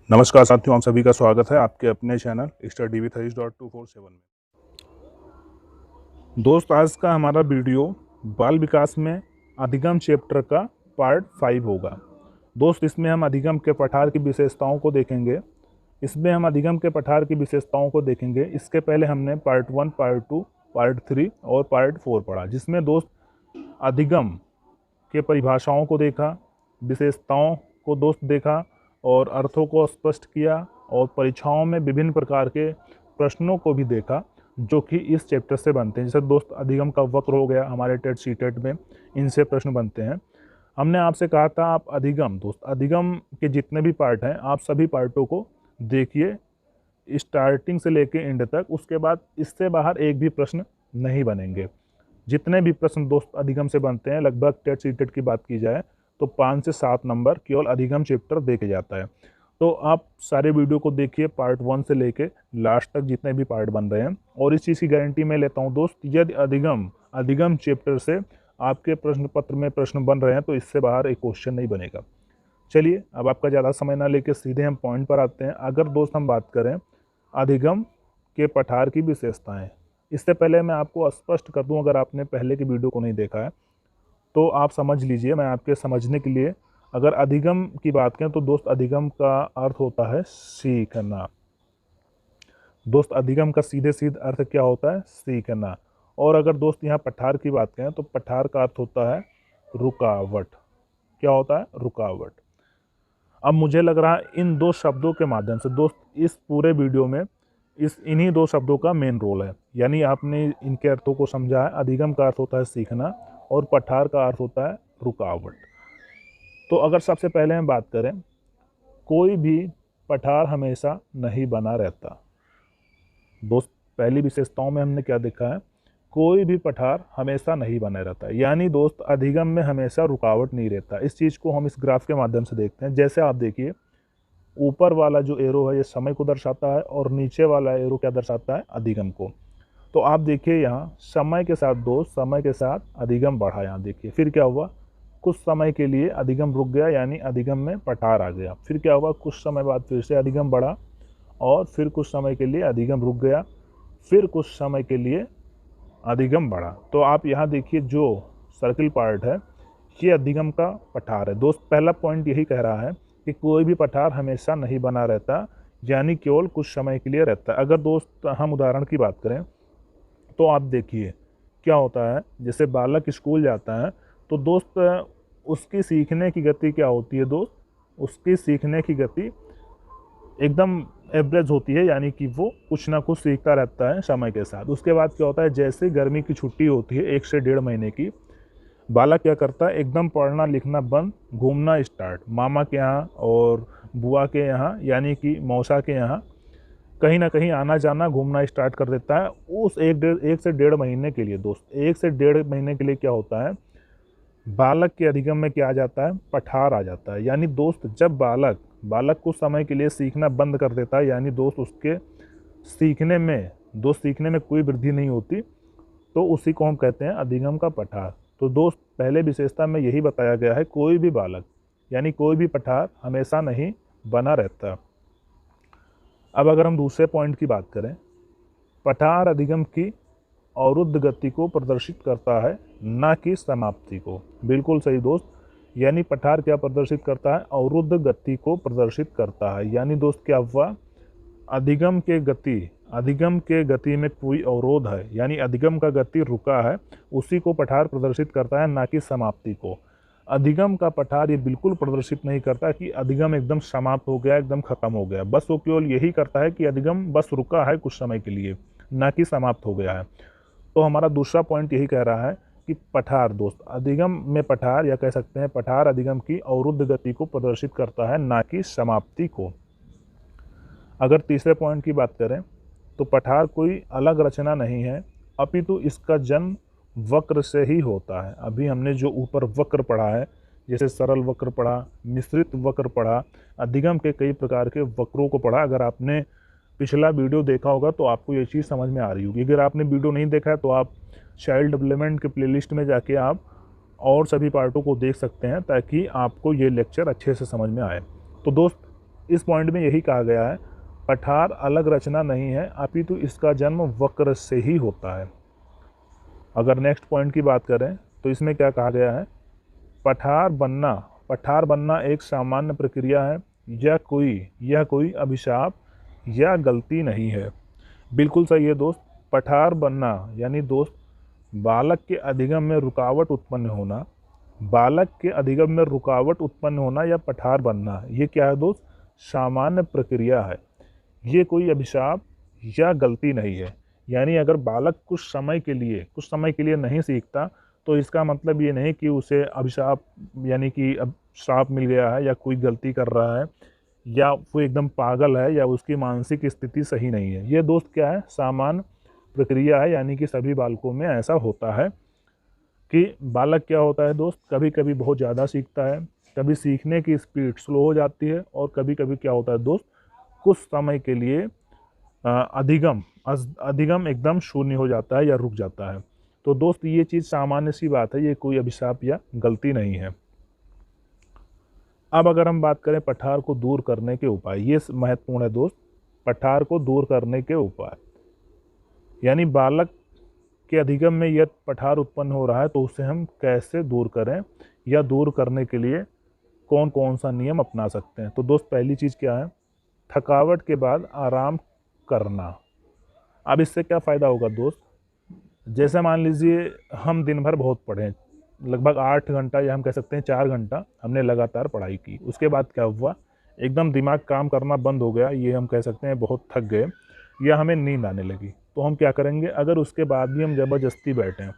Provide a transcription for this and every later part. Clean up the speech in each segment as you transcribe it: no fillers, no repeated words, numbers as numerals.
नमस्कार साथियों, आप सभी का स्वागत है आपके अपने चैनल स्टडी विथ हरीश .247 में। दोस्त, आज का हमारा वीडियो बाल विकास में अधिगम चैप्टर का पार्ट 5 होगा। दोस्त, इसमें हम अधिगम के पठार की विशेषताओं को देखेंगे। इसके पहले हमने पार्ट 1, पार्ट 2, पार्ट 3 और पार्ट 4 पढ़ा, जिसमें दोस्त अधिगम के परिभाषाओं को देखा, विशेषताओं को दोस्त देखा और अर्थों को स्पष्ट किया और परीक्षाओं में विभिन्न प्रकार के प्रश्नों को भी देखा जो कि इस चैप्टर से बनते हैं। जैसे दोस्त अधिगम का वक्र हो गया, हमारे टेट सीटेट में इनसे प्रश्न बनते हैं। हमने आपसे कहा था आप अधिगम के जितने भी पार्ट हैं आप सभी पार्टों को देखिए स्टार्टिंग से लेके एंड तक। उसके बाद इससे बाहर एक भी प्रश्न नहीं बनेंगे। जितने भी प्रश्न दोस्त अधिगम से बनते हैं, लगभग टेट सीटेट की बात की जाए तो 5 से 7 नंबर केवल अधिगम चैप्टर देके जाता है। तो आप सारे वीडियो को देखिए, पार्ट 1 से लेके लास्ट तक जितने भी पार्ट बन रहे हैं। और इस चीज़ की गारंटी मैं लेता हूँ दोस्त, यदि अधिगम चैप्टर से आपके प्रश्न पत्र में प्रश्न बन रहे हैं तो इससे बाहर एक क्वेश्चन नहीं बनेगा। चलिए, अब आपका ज़्यादा समय ना लेके सीधे हम पॉइंट पर आते हैं। अगर दोस्त हम बात करें अधिगम के पठार की विशेषताएं, इससे पहले मैं आपको स्पष्ट कर दूं, अगर आपने पहले की वीडियो को नहीं देखा है तो आप समझ लीजिए। मैं आपके समझने के लिए, अगर अधिगम की बात करें तो दोस्त अधिगम का अर्थ होता है सीखना। दोस्त अधिगम का सीधे सीधे अर्थ क्या होता है? सीखना। और अगर दोस्त यहाँ पठार की बात करें तो पठार का अर्थ होता है रुकावट। क्या होता है? रुकावट। अब मुझे लग रहा है इन दो शब्दों के माध्यम से दोस्त इस पूरे वीडियो में इन्हीं दो शब्दों का मेन रोल है, यानी आपने इनके अर्थों को समझा है। अधिगम का अर्थ होता है सीखना और पठार का अर्थ होता है रुकावट। तो अगर सबसे पहले हम बात करें, कोई भी पठार हमेशा नहीं बना रहता। दोस्त, पहली विशेषताओं में हमने क्या देखा है? कोई भी पठार हमेशा नहीं बना रहता, यानी दोस्त अधिगम में हमेशा रुकावट नहीं रहता। इस चीज़ को हम इस ग्राफ के माध्यम से देखते हैं। जैसे आप देखिए, ऊपर वाला जो एरो है ये समय को दर्शाता है और नीचे वाला एरो क्या दर्शाता है? अधिगम को। तो आप देखिए यहाँ समय के साथ दोस्त, समय के साथ अधिगम बढ़ा। यहाँ देखिए फिर क्या हुआ, कुछ समय के लिए अधिगम रुक गया, यानी अधिगम में पठार आ गया। फिर क्या हुआ, कुछ समय बाद फिर से अधिगम बढ़ा और फिर कुछ समय के लिए अधिगम रुक गया, फिर कुछ समय के लिए अधिगम बढ़ा। तो आप यहाँ देखिए जो सर्किल पार्ट है ये अधिगम का पठार है। दोस्त, पहला पॉइंट यही कह रहा है कि कोई भी पठार हमेशा नहीं बना रहता, यानी केवल कुछ समय के लिए रहता है। अगर दोस्त हम उदाहरण की बात करें तो आप देखिए क्या होता है, जैसे बालक स्कूल जाता है तो दोस्त उसकी सीखने की गति क्या होती है? दोस्त, उसकी सीखने की गति एकदम एवरेज होती है, यानी कि वो कुछ ना कुछ सीखता रहता है समय के साथ। उसके बाद क्या होता है, जैसे गर्मी की छुट्टी होती है 1 से 1.5 महीने की, बालक क्या करता है? एकदम पढ़ना लिखना बंद, घूमना स्टार्ट, मामा के यहाँ और बुआ के यहाँ, यानी कि मौसा के यहाँ कहीं ना कहीं आना जाना, घूमना स्टार्ट कर देता है उस 1 से 1.5 महीने के लिए। दोस्त, 1 से 1.5 महीने के लिए क्या होता है, बालक के अधिगम में क्या आ जाता है? पठार आ जाता है। यानी दोस्त जब बालक कुछ समय के लिए सीखना बंद कर देता है, यानी दोस्त उसके सीखने में कोई वृद्धि नहीं होती, तो उसी को हम कहते हैं अधिगम का पठार। तो दोस्त, पहले विशेषता में यही बताया गया है, कोई भी बालक यानी कोई भी पठार हमेशा नहीं बना रहता। अब अगर हम दूसरे पॉइंट की बात करें, पठार अधिगम की अवरुद्ध गति को प्रदर्शित करता है, ना कि समाप्ति को। बिल्कुल सही दोस्त, यानी पठार क्या प्रदर्शित करता है? अवरुद्ध गति को प्रदर्शित करता है। यानी दोस्त क्या हुआ, अधिगम के गति में कोई अवरोध है, यानी अधिगम का गति रुका है, उसी को पठार प्रदर्शित करता है, ना कि समाप्ति को। अधिगम का पठार ये बिल्कुल प्रदर्शित नहीं करता कि अधिगम एकदम समाप्त हो गया, एकदम खत्म हो गया। बस वो केवल यही करता है कि अधिगम बस रुका है कुछ समय के लिए, ना कि समाप्त हो गया है। तो हमारा दूसरा पॉइंट यही कह रहा है कि पठार दोस्त, अधिगम में पठार, या कह सकते हैं पठार अधिगम की अवरुद्ध गति को प्रदर्शित करता है, ना कि समाप्ति को। अगर तीसरे पॉइंट की बात करें तो पठार कोई अलग रचना नहीं है, अपितु इसका जन्म वक्र से ही होता है। अभी हमने जो ऊपर वक्र पढ़ा है, जैसे सरल वक्र पढ़ा, मिश्रित वक्र पढ़ा, अधिगम के कई प्रकार के वक्रों को पढ़ा। अगर आपने पिछला वीडियो देखा होगा तो आपको ये चीज़ समझ में आ रही होगी। अगर आपने वीडियो नहीं देखा है तो आप चाइल्ड डेवलपमेंट के प्लेलिस्ट में जाके आप और सभी पार्टों को देख सकते हैं, ताकि आपको ये लेक्चर अच्छे से समझ में आए। तो दोस्त, इस पॉइंट में यही कहा गया है, पठार अलग रचना नहीं है, अपितु इसका जन्म वक्र से ही होता है। अगर नेक्स्ट पॉइंट की बात करें तो इसमें क्या कहा गया है, पठार बनना एक सामान्य प्रक्रिया है, यह कोई अभिशाप या गलती नहीं है। बिल्कुल सही है दोस्त। पठार बनना यानी दोस्त बालक के अधिगम में रुकावट उत्पन्न होना, या पठार बनना, ये क्या है दोस्त, सामान्य प्रक्रिया है, ये कोई अभिशाप या गलती नहीं है। यानी अगर बालक कुछ समय के लिए नहीं सीखता तो इसका मतलब ये नहीं कि उसे अभिशाप यानी कि अब श्राप मिल गया है या कोई गलती कर रहा है या वो एकदम पागल है या उसकी मानसिक स्थिति सही नहीं है। ये दोस्त क्या है, सामान्य प्रक्रिया है, यानी कि सभी बालकों में ऐसा होता है कि बालक क्या होता है दोस्त, कभी कभी बहुत ज़्यादा सीखता है, कभी सीखने की स्पीड स्लो हो जाती है, और कभी कभी क्या होता है दोस्त, कुछ समय के लिए अधिगम एकदम शून्य हो जाता है या रुक जाता है। तो दोस्त ये चीज़ सामान्य सी बात है, ये कोई अभिशाप या गलती नहीं है। अब अगर हम बात करें पठार को दूर करने के उपाय, ये महत्वपूर्ण है दोस्त, पठार को दूर करने के उपाय, यानी बालक के अधिगम में यह पठार उत्पन्न हो रहा है तो उसे हम कैसे दूर करें या दूर करने के लिए कौन कौन सा नियम अपना सकते हैं। तो दोस्त पहली चीज़ क्या है, थकावट के बाद आराम करना। अब इससे क्या फ़ायदा होगा दोस्त, जैसे मान लीजिए हम दिन भर बहुत पढ़े, लगभग 8 घंटा या हम कह सकते हैं 4 घंटा हमने लगातार पढ़ाई की, उसके बाद क्या हुआ, एकदम दिमाग काम करना बंद हो गया, ये हम कह सकते हैं बहुत थक गए या हमें नींद आने लगी। तो हम क्या करेंगे, अगर उसके बाद भी हम ज़बरदस्ती बैठें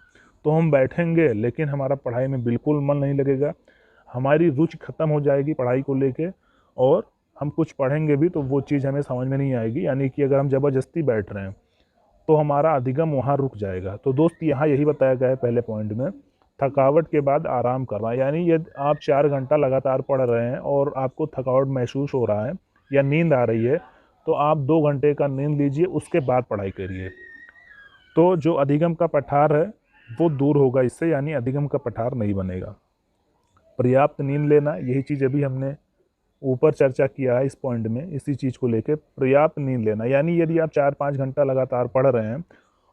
तो हम बैठेंगे लेकिन हमारा पढ़ाई में बिल्कुल मन नहीं लगेगा, हमारी रुचि ख़त्म हो जाएगी पढ़ाई को लेके, और हम कुछ पढ़ेंगे भी तो वो चीज़ हमें समझ में नहीं आएगी। यानी कि अगर हम ज़बरदस्ती बैठ रहे हैं तो हमारा अधिगम वहाँ रुक जाएगा। तो दोस्त यहाँ यही बताया गया है पहले पॉइंट में, थकावट के बाद आराम करना। यानी यदि आप 4 घंटा लगातार पढ़ रहे हैं और आपको थकावट महसूस हो रहा है या नींद आ रही है तो आप 2 घंटे का नींद लीजिए, उसके बाद पढ़ाई करिए। तो जो अधिगम का पठार है वो दूर होगा इससे, यानी अधिगम का पठार नहीं बनेगा। पर्याप्त नींद लेना, यही चीज़ अभी हमने ऊपर चर्चा किया है इस पॉइंट में, इसी चीज़ को लेकर पर्याप्त नींद लेना। यानी यदि आप 4-5 घंटा लगातार पढ़ रहे हैं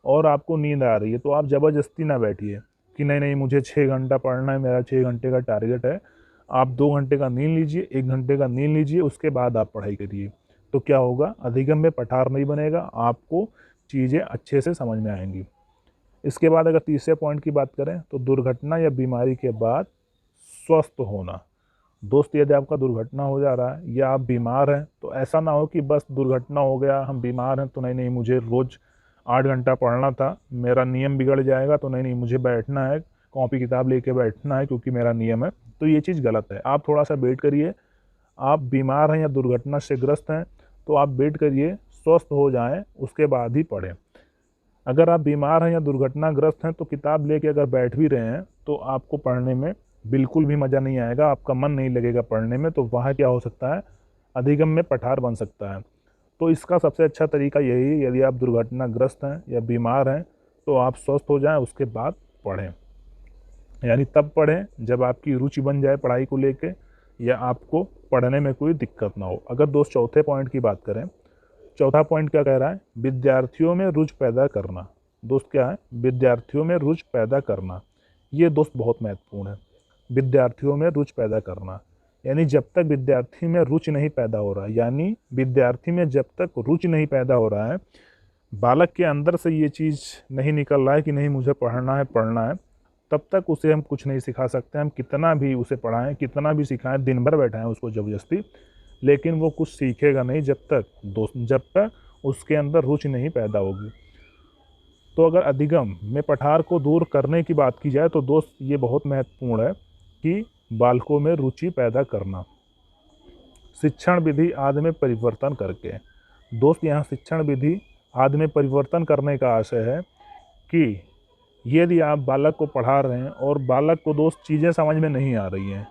और आपको नींद आ रही है तो आप ज़बरदस्ती ना बैठिए कि नहीं मुझे 6 घंटा पढ़ना है, मेरा 6 घंटे का टारगेट है। आप 2 घंटे का नींद लीजिए, 1 घंटे का नींद लीजिए, उसके बाद आप पढ़ाई करिए। तो क्या होगा, अधिगम में पठार नहीं बनेगा, आपको चीज़ें अच्छे से समझ में आएंगी। इसके बाद अगर तीसरे पॉइंट की बात करें तो दुर्घटना या बीमारी के बाद स्वस्थ होना। दोस्त यदि आपका दुर्घटना हो जा रहा है या आप बीमार हैं तो ऐसा ना हो कि बस दुर्घटना हो गया, हम बीमार हैं तो नहीं मुझे रोज़ 8 घंटा पढ़ना था, मेरा नियम बिगड़ जाएगा, तो नहीं मुझे बैठना है, कॉपी किताब लेके बैठना है क्योंकि मेरा नियम है। तो ये चीज़ गलत है। आप थोड़ा सा वेट करिए, आप बीमार हैं या दुर्घटना से ग्रस्त हैं तो आप वेट करिए, स्वस्थ हो जाएं, उसके बाद ही पढ़ें। अगर आप बीमार हैं या दुर्घटनाग्रस्त हैं तो किताब लेके अगर बैठ भी रहे हैं तो आपको पढ़ने में बिल्कुल भी मज़ा नहीं आएगा, आपका मन नहीं लगेगा पढ़ने में, तो वहाँ क्या हो सकता है, अधिगम में पठार बन सकता है। तो इसका सबसे अच्छा तरीका यही है, यदि आप दुर्घटनाग्रस्त हैं या बीमार हैं तो आप स्वस्थ हो जाएं, उसके बाद पढ़ें। यानी तब पढ़ें जब आपकी रुचि बन जाए पढ़ाई को लेके या आपको पढ़ने में कोई दिक्कत ना हो। अगर दोस्त चौथे पॉइंट की बात करें, चौथा पॉइंट क्या कह रहा है, विद्यार्थियों में रुचि पैदा करना। दोस्त क्या है, विद्यार्थियों में रुचि पैदा करना। ये दोस्त बहुत महत्वपूर्ण है, विद्यार्थियों में रुचि पैदा करना। यानी जब तक विद्यार्थी में रुचि नहीं पैदा हो रहा है, यानी विद्यार्थी में जब तक रुचि नहीं पैदा हो रहा है, बालक के अंदर से ये चीज़ नहीं निकल रहा है कि नहीं मुझे पढ़ना है, तब तक उसे हम कुछ नहीं सिखा सकते। हम कितना भी उसे पढ़ाएं, कितना भी सिखाएं, दिन भर बैठाएं उसको ज़बरदस्ती, लेकिन वो कुछ सीखेगा नहीं जब तक उसके अंदर रुचि नहीं पैदा होगी। तो अगर अधिगम में पठार को दूर करने की बात की जाए तो दोस्त ये बहुत महत्वपूर्ण है कि बालकों में रुचि पैदा करना, शिक्षण विधि आदि में परिवर्तन करके। दोस्त यहाँ शिक्षण विधि आदि में परिवर्तन करने का आशय है कि यदि आप बालक को पढ़ा रहे हैं और बालक को दोस्त चीज़ें समझ में नहीं आ रही हैं,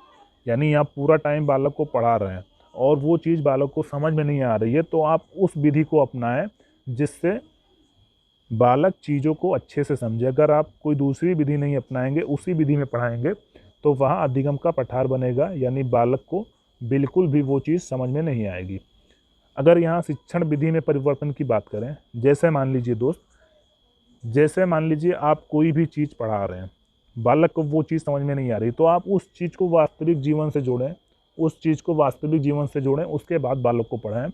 यानी आप पूरा टाइम बालक को पढ़ा रहे हैं और वो चीज़ बालक को समझ में नहीं आ रही है, तो आप उस विधि को अपनाएं जिससे बालक चीज़ों को अच्छे से समझे। अगर आप कोई दूसरी विधि नहीं अपनाएंगे, उसी विधि में पढ़ाएंगे, तो वहाँ अधिगम का पठार बनेगा, यानी बालक को बिल्कुल भी वो चीज़ समझ में नहीं आएगी। अगर यहाँ शिक्षण विधि में परिवर्तन की बात करें, जैसे मान लीजिए दोस्त, जैसे मान लीजिए आप कोई भी चीज़ पढ़ा रहे हैं, बालक को वो चीज़ समझ में नहीं आ रही, तो आप उस चीज़ को वास्तविक जीवन से जोड़ें, उस चीज़ को वास्तविक जीवन से जोड़ें, उसके बाद बालक को पढ़ाएं,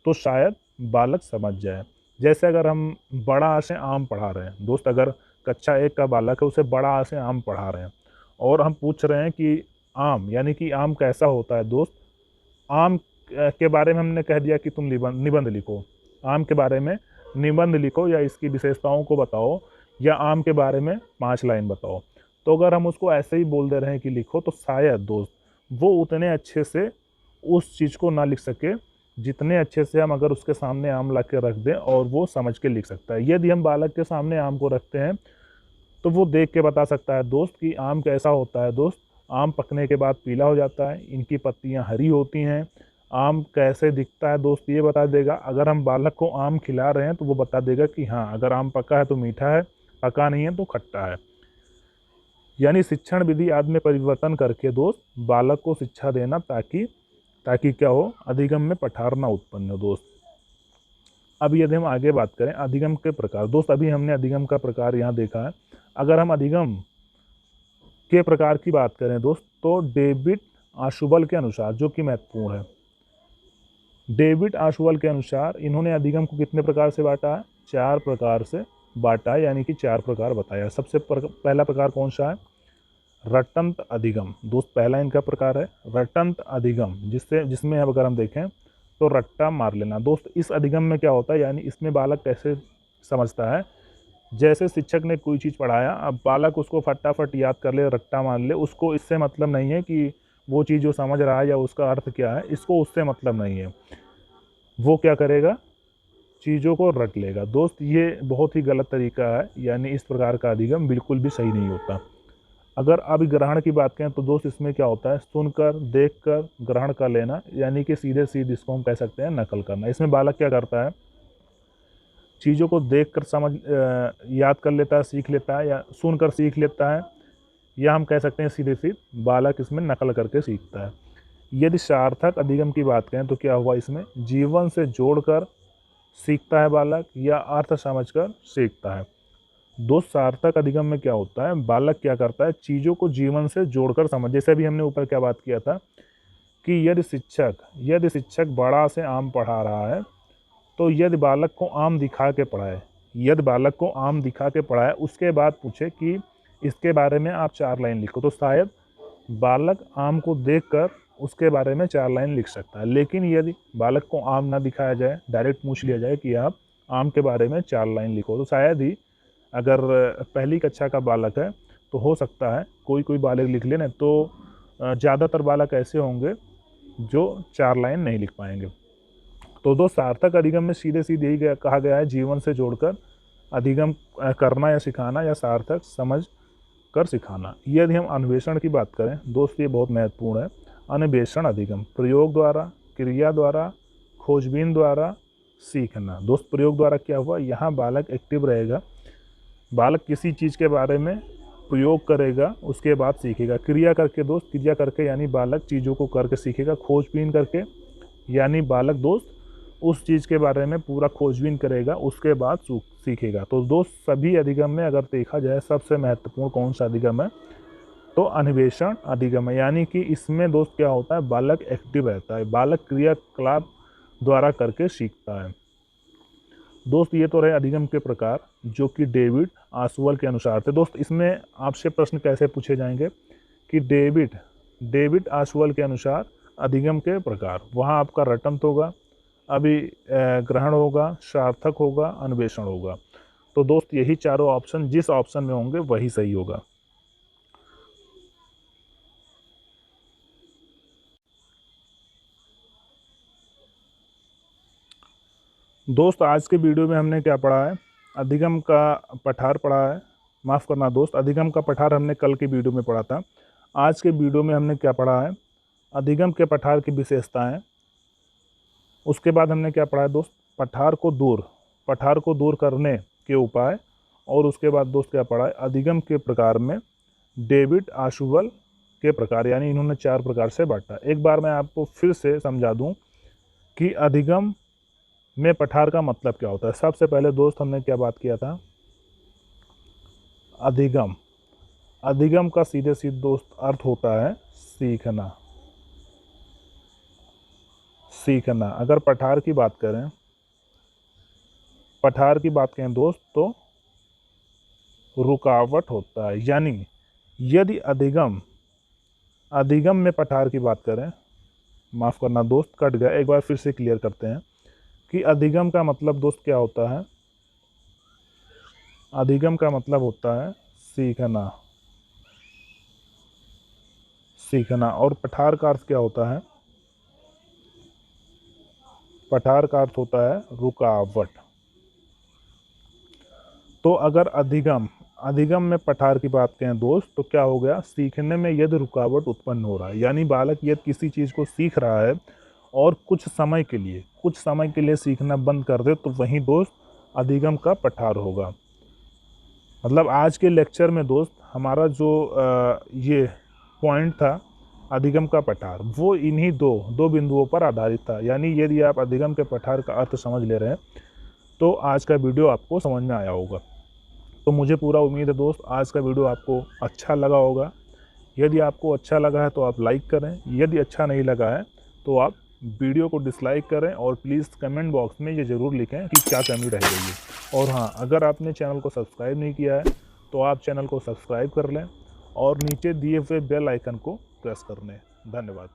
तो शायद बालक समझ जाए। जैसे अगर हम बड़ा आ से आम पढ़ा रहे हैं दोस्त, अगर कक्षा 1 का बालक है, उसे बड़ा आ से आम पढ़ा रहे हैं और हम पूछ रहे हैं कि आम यानी कि आम कैसा होता है दोस्त, आम के बारे में हमने कह दिया कि तुम निबंध लिखो, आम के बारे में निबंध लिखो या इसकी विशेषताओं को बताओ या आम के बारे में 5 लाइन बताओ। तो अगर हम उसको ऐसे ही बोल दे रहे हैं कि लिखो, तो शायद दोस्त वो उतने अच्छे से उस चीज़ को ना लिख सके जितने अच्छे से हम अगर उसके सामने आम ला के रख दें और वो समझ के लिख सकता है। यदि हम बालक के सामने आम को रखते हैं तो वो देख के बता सकता है दोस्त कि आम कैसा होता है दोस्त, आम पकने के बाद पीला हो जाता है, इनकी पत्तियां हरी होती हैं, आम कैसे दिखता है दोस्त ये बता देगा। अगर हम बालक को आम खिला रहे हैं तो वो बता देगा कि हाँ, अगर आम पका है तो मीठा है, पका नहीं है तो खट्टा है। यानी शिक्षण विधि आदि में परिवर्तन करके दोस्त बालक को शिक्षा देना ताकि क्या हो, अधिगम में पठार ना उत्पन्न हो दोस्त। अब यदि हम आगे बात करें अधिगम के प्रकार, दोस्त अभी हमने अधिगम का प्रकार यहाँ देखा है। अगर हम अधिगम के प्रकार की बात करें दोस्त, तो डेविड आशुबल के अनुसार, जो कि महत्वपूर्ण है, डेविड आशुबल के अनुसार इन्होंने अधिगम को कितने प्रकार से बांटा है? 4 प्रकार से बांटा है, यानी कि 4 प्रकार बताया। सबसे पहला प्रकार कौन सा है? रटंत अधिगम दोस्त, पहला इनका प्रकार है रटंत अधिगम, जिसमें अगर हम देखें तो रट्टा मार लेना दोस्त। इस अधिगम में क्या होता है, यानी इसमें बालक कैसे समझता है, जैसे शिक्षक ने कोई चीज़ पढ़ाया, अब बालक उसको फटाफट याद कर ले, रट्टा मान ले, उसको इससे मतलब नहीं है कि वो चीज़ जो समझ रहा है या उसका अर्थ क्या है, इसको उससे मतलब नहीं है। वो क्या करेगा, चीज़ों को रट लेगा दोस्त। ये बहुत ही गलत तरीका है, यानी इस प्रकार का अधिगम बिल्कुल भी सही नहीं होता। अगर अब ग्रहण की बात करें तो दोस्त इसमें क्या होता है, सुनकर देखकर ग्रहण कर लेना, यानी कि सीधे सीधे इसको हम कह सकते हैं नकल करना। इसमें बालक क्या करता है, चीज़ों को देखकर याद कर लेता है, सीख लेता है, या सुनकर सीख लेता है, या हम कह सकते हैं सीधे सीधे बालक इसमें नकल करके सीखता है। यदि सार्थक अधिगम की बात करें तो क्या हुआ, इसमें जीवन से जोड़कर सीखता है बालक या अर्थ समझकर सीखता है। दोस्त सार्थक अधिगम में क्या होता है, बालक क्या करता है, चीज़ों को जीवन से जोड़कर समझ, जैसे भी हमने ऊपर क्या बात किया था कि यदि शिक्षक बड़ा से आम पढ़ा रहा है, तो यदि बालक को आम दिखा के पढ़ाए, उसके बाद पूछे कि इसके बारे में आप 4 लाइन लिखो, तो शायद बालक आम को देखकर उसके बारे में 4 लाइन लिख सकता है। लेकिन यदि बालक को आम ना दिखाया जाए, डायरेक्ट पूछ लिया जाए कि आप आम के बारे में 4 लाइन लिखो, तो शायद ही, अगर पहली कक्षा का बालक है तो हो सकता है कोई बालक लिख लेना, तो ज़्यादातर बालक ऐसे होंगे जो 4 लाइन नहीं लिख पाएंगे। तो दो सार्थक अधिगम में सीधे सीधे यही कहा गया है, जीवन से जोड़कर अधिगम करना या सिखाना, या सार्थक समझ कर सिखाना। यदि हम अन्वेषण की बात करें दोस्त, ये बहुत महत्वपूर्ण है। अन्वेषण अधिगम प्रयोग द्वारा, क्रिया द्वारा, खोजबीन द्वारा सीखना। दोस्त प्रयोग द्वारा क्या हुआ, यहाँ बालक एक्टिव रहेगा, बालक किसी चीज़ के बारे में प्रयोग करेगा, उसके बाद सीखेगा। क्रिया करके दोस्त, क्रिया करके यानी बालक चीज़ों को करके सीखेगा। खोजबीन करके यानी बालक दोस्त उस चीज़ के बारे में पूरा खोजबीन करेगा, उसके बाद सीखेगा। तो दोस्त सभी अधिगम में अगर देखा जाए सबसे महत्वपूर्ण कौन सा अधिगम है, तो अन्वेषण अधिगम है। यानी कि इसमें दोस्त क्या होता है, बालक एक्टिव रहता है, बालक क्रियाकलाप द्वारा करके सीखता है। दोस्त ये तो रहे अधिगम के प्रकार जो कि डेविड आशुबल के अनुसार थे। दोस्त इसमें आपसे प्रश्न कैसे पूछे जाएंगे कि डेविड आशुबल के अनुसार अधिगम के प्रकार, वहाँ आपका रटंत होगा, ग्रहण होगा, सार्थक होगा, अन्वेषण होगा। तो दोस्त यही चारों ऑप्शन जिस ऑप्शन में होंगे वही सही होगा। दोस्त आज के वीडियो में हमने क्या पढ़ा है, अधिगम का पठार पढ़ा है। माफ़ करना दोस्त, अधिगम का पठार हमने कल के वीडियो में पढ़ा था। आज के वीडियो में हमने क्या पढ़ा है, अधिगम के पठार की विशेषताएं। उसके बाद हमने क्या पढ़ा है दोस्त, पठार को दूर करने के उपाय। और उसके बाद दोस्त क्या पढ़ा है, अधिगम के प्रकार में डेविड आशुबल के प्रकार, यानी इन्होंने 4 प्रकार से बांटा। एक बार मैं आपको फिर से समझा दूं कि अधिगम में पठार का मतलब क्या होता है। सबसे पहले दोस्त हमने क्या बात किया था, अधिगम। अधिगम का सीधे सीधे दोस्त अर्थ होता है सीखना। सीखना। अगर पठार की बात करें, पठार की बात करें दोस्त तो रुकावट होता है। यानी यदि अधिगम, अधिगम में पठार की बात करें, माफ़ करना दोस्त कट गया, एक बार फिर से क्लियर करते हैं कि अधिगम का मतलब दोस्त क्या होता है। अधिगम का मतलब होता है सीखना। सीखना। और पठार का अर्थ क्या होता है, पठार का अर्थ होता है रुकावट। तो अगर अधिगम, अधिगम में पठार की बात करें दोस्त तो क्या हो गया, सीखने में यदि रुकावट उत्पन्न हो रहा है, यानी बालक यदि किसी चीज़ को सीख रहा है और कुछ समय के लिए सीखना बंद कर दे तो वहीं दोस्त अधिगम का पठार होगा। मतलब आज के लेक्चर में दोस्त हमारा जो ये पॉइंट था अधिगम का पठार, वो इन्हीं दो बिंदुओं पर आधारित था। यानी यदि आप अधिगम के पठार का अर्थ समझ ले रहे हैं तो आज का वीडियो आपको समझ में आया होगा। तो मुझे पूरा उम्मीद है दोस्त आज का वीडियो आपको अच्छा लगा होगा। यदि आपको अच्छा लगा है तो आप लाइक करें, यदि अच्छा नहीं लगा है तो आप वीडियो को डिसलाइक करें और प्लीज़ कमेंट बॉक्स में ये ज़रूर लिखें कि क्या कमी रह गई है। और हाँ, अगर आपने चैनल को सब्सक्राइब नहीं किया है तो आप चैनल को सब्सक्राइब कर लें और नीचे दिए हुए बेल आइकन को प्रेस कर लें। धन्यवाद।